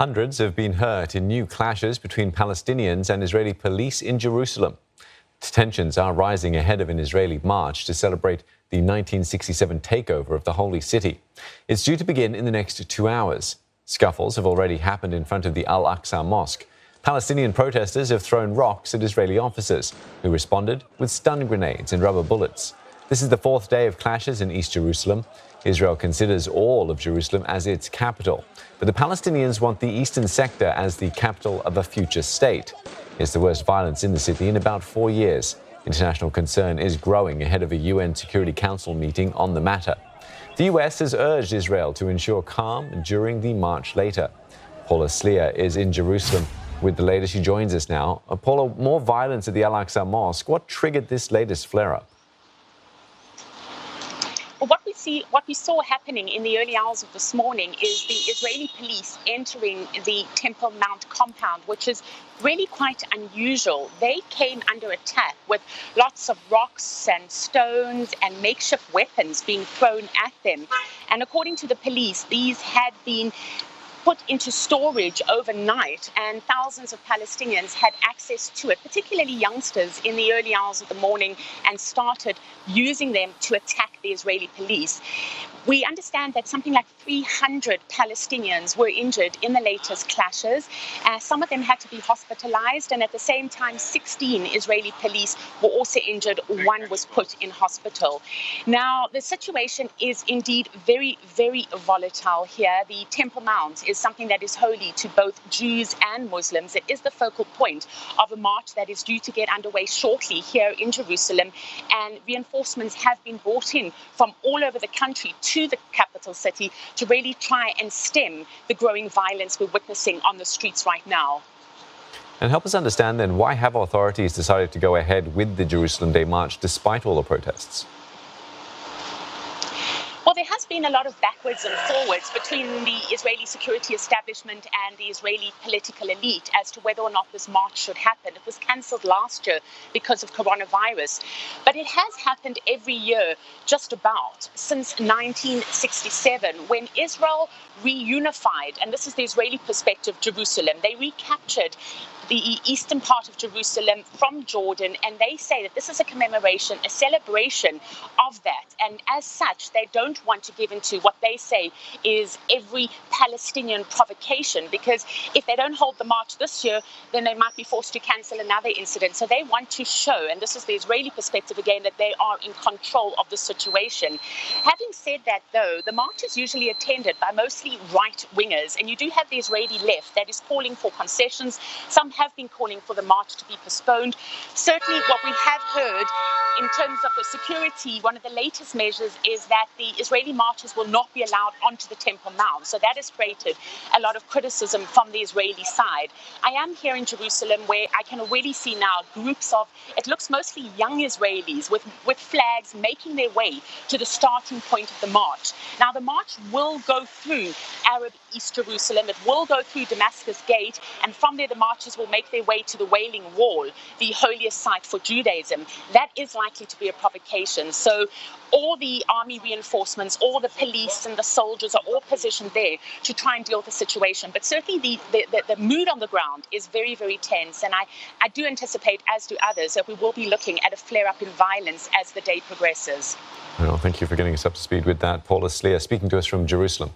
Hundreds have been hurt in new clashes between Palestinians and Israeli police in Jerusalem. Tensions are rising ahead of an Israeli march to celebrate the 1967 takeover of the Holy City. It's due to begin in the next 2 hours. Scuffles have already happened in front of the Al-Aqsa mosque. Palestinian protesters have thrown rocks at Israeli officers, who responded with stun grenades and rubber bullets. This is the fourth day of clashes in East Jerusalem. Israel considers all of Jerusalem as its capital, but the Palestinians want the eastern sector as the capital of a future state. It's the worst violence in the city in about 4 years. International concern is growing ahead of a UN Security Council meeting on the matter. The US has urged Israel to ensure calm during the march later. Paula Slier is in Jerusalem with the latest. She joins us now. Paula, more violence at the Al-Aqsa mosque. What triggered this latest flare-up? What we saw happening in the early hours of this morning is the Israeli police entering the Temple Mount compound, which is really quite unusual. They came under attack with lots of rocks and stones and makeshift weapons being thrown at them. And according to the police, these had been put into storage overnight, and thousands of Palestinians had access to it, particularly youngsters, in the early hours of the morning, and started using them to attack the Israeli police. We understand that something like 300 Palestinians were injured in the latest clashes. Some of them had to be hospitalized, and at the same time, 16 Israeli police were also injured. One was put in hospital. Now, the situation is indeed very, very volatile here. The Temple Mount is something that is holy to both Jews and Muslims. It is the focal point of a march that is due to get underway shortly here in Jerusalem, and reinforcements have been brought in from all over the country to the capital city to really try and stem the growing violence we're witnessing on the streets right now. And help us understand then, why have authorities decided to go ahead with the Jerusalem Day March despite all the protests? Well, there has been a lot of backwards and forwards between the Israeli security establishment and the Israeli political elite as to whether or not this march should happen. It was cancelled last year because of coronavirus, but it has happened every year just about since 1967, when Israel reunified, and this is the Israeli perspective, Jerusalem. They recaptured the eastern part of Jerusalem from Jordan, and they say that this is a commemoration, a celebration of that. And as such, they don't want to give into what they say is every Palestinian provocation, because if they don't hold the march this year, then they might be forced to cancel another incident. So they want to show, and this is the Israeli perspective again, that they are in control of the situation. Having said that, though, the march is usually attended by mostly right-wingers, and you do have the Israeli left that is calling for concessions. Some have been calling for the march to be postponed. Certainly what we have heard in terms of the security, one of the latest measures is that the Israeli marchers will not be allowed onto the Temple Mount. So that has created a lot of criticism from the Israeli side. I am here in Jerusalem, where I can already see now groups of, it looks mostly young Israelis with flags making their way to the starting point of the march. Now, the march will go through Arab East Jerusalem. It will go through Damascus Gate, and from there the marchers will make their way to the Wailing Wall, the holiest site for Judaism. That is likely to be a provocation. So all the army reinforcements, all the police and the soldiers are all positioned there to try and deal with the situation. But certainly the mood on the ground is very, very tense. And I do anticipate, as do others, that we will be looking at a flare-up in violence as the day progresses. Well, thank you for getting us up to speed with that. Paula Slier speaking to us from Jerusalem.